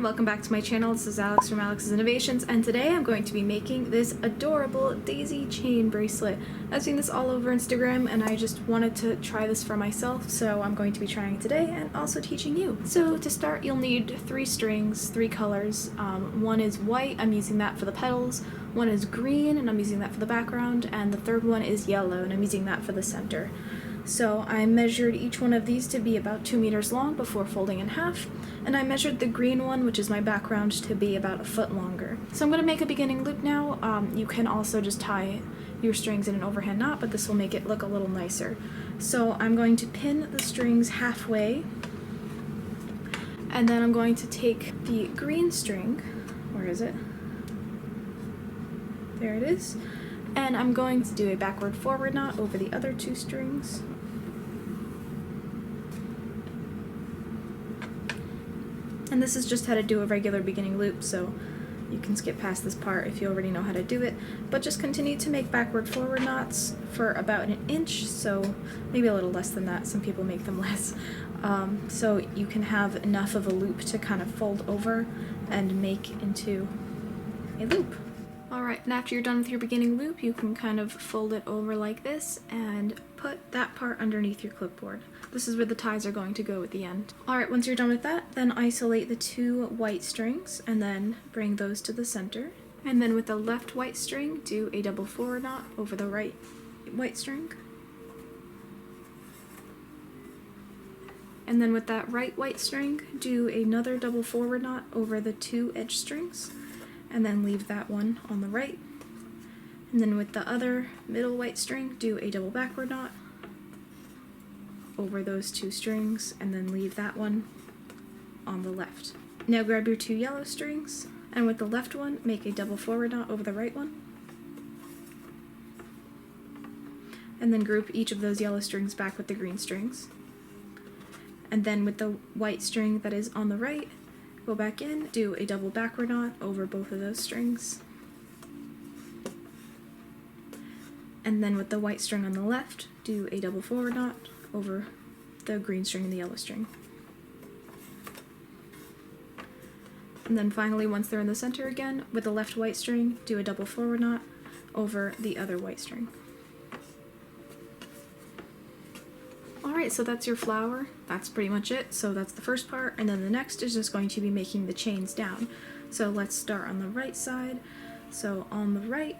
welcome back to my channel. This is Alex from Alex's Innovations, and today I'm going to be making this adorable daisy chain bracelet. I've seen this all over Instagram and I just wanted to try this for myself, so I'm going to be trying it today and also teaching you. So to start, you'll need 3 strings, 3 colors. One is white, I'm using that for the petals. One is green, and I'm using that for the background, and the third one is yellow, and I'm using that for the center. So I measured each one of these to be about 2 meters long before folding in half, and I measured the green one, which is my background, to be about 1 foot longer. So I'm going to make a beginning loop now. You can also just tie your strings in an overhand knot, but this will make it look a little nicer. So I'm going to pin the strings halfway, and then I'm going to take the green string, where is it? There it is. And I'm going to do a backward-forward knot over the other 2 strings. And this is just how to do a regular beginning loop, so you can skip past this part if you already know how to do it. But just continue to make backward-forward knots for about 1 inch, so maybe a little less than that. Some people make them less. So you can have enough of a loop to kind of fold over and make into a loop. Alright, and after you're done with your beginning loop, you can kind of fold it over like this and put that part underneath your clipboard. This is where the ties are going to go at the end. Alright, once you're done with that, then isolate the 2 white strings and then bring those to the center. And then with the left white string, do a double forward knot over the right white string. And then with that right white string, do another double forward knot over the 2 edge strings. And then leave that one on the right. And then with the other middle white string, do a double backward knot over those 2 strings, and then leave that one on the left. Now grab your 2 yellow strings, and with the left one, make a double forward knot over the right one. And then group each of those yellow strings back with the green strings. And then with the white string that is on the right, go back in, do a double backward knot over both of those strings. And then with the white string on the left, do a double forward knot over the green string and the yellow string. And then finally, once they're in the center again, with the left white string, do a double forward knot over the other white string. Alright, so that's your flower. That's pretty much it. So that's the first part, and then the next is just going to be making the chains down. So let's start on the right side. So on the right,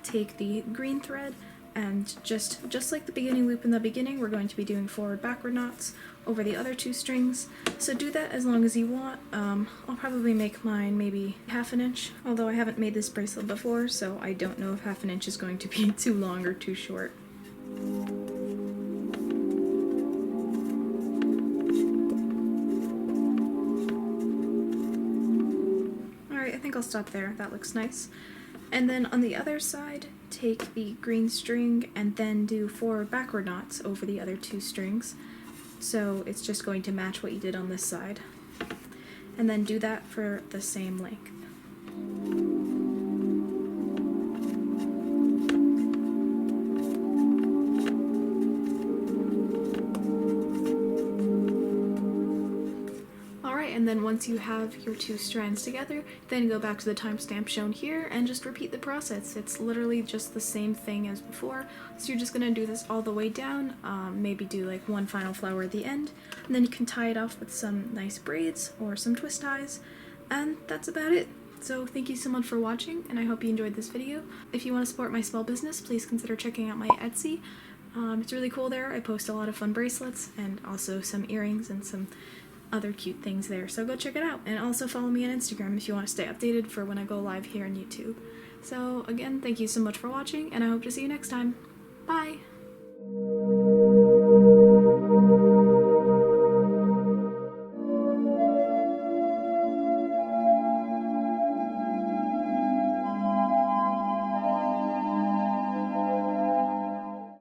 take the green thread, and just like the beginning loop in the beginning, we're going to be doing forward-backward knots over the other 2 strings. So do that as long as you want. I'll probably make mine maybe 1/2 inch, although I haven't made this bracelet before, so I don't know if 1/2 inch is going to be too long or too short. I think I'll stop there. That looks nice. And then on the other side, take the green string and then do forward-backward knots over the other 2 strings. So it's just going to match what you did on this side. And then do that for the same length. And then once you have your 2 strands together, then go back to the timestamp shown here and just repeat the process. It's literally just the same thing as before. So you're just going to do this all the way down, maybe do like 1 final flower at the end, and then you can tie it off with some nice braids or some twist ties, and that's about it. So thank you so much for watching, and I hope you enjoyed this video. If you want to support my small business, please consider checking out my Etsy. It's really cool there. I post a lot of fun bracelets and also some earrings and some other cute things there, so go check it out. And also follow me on Instagram if you want to stay updated for when I go live here on YouTube. So again, thank you so much for watching, and I hope to see you next time. Bye!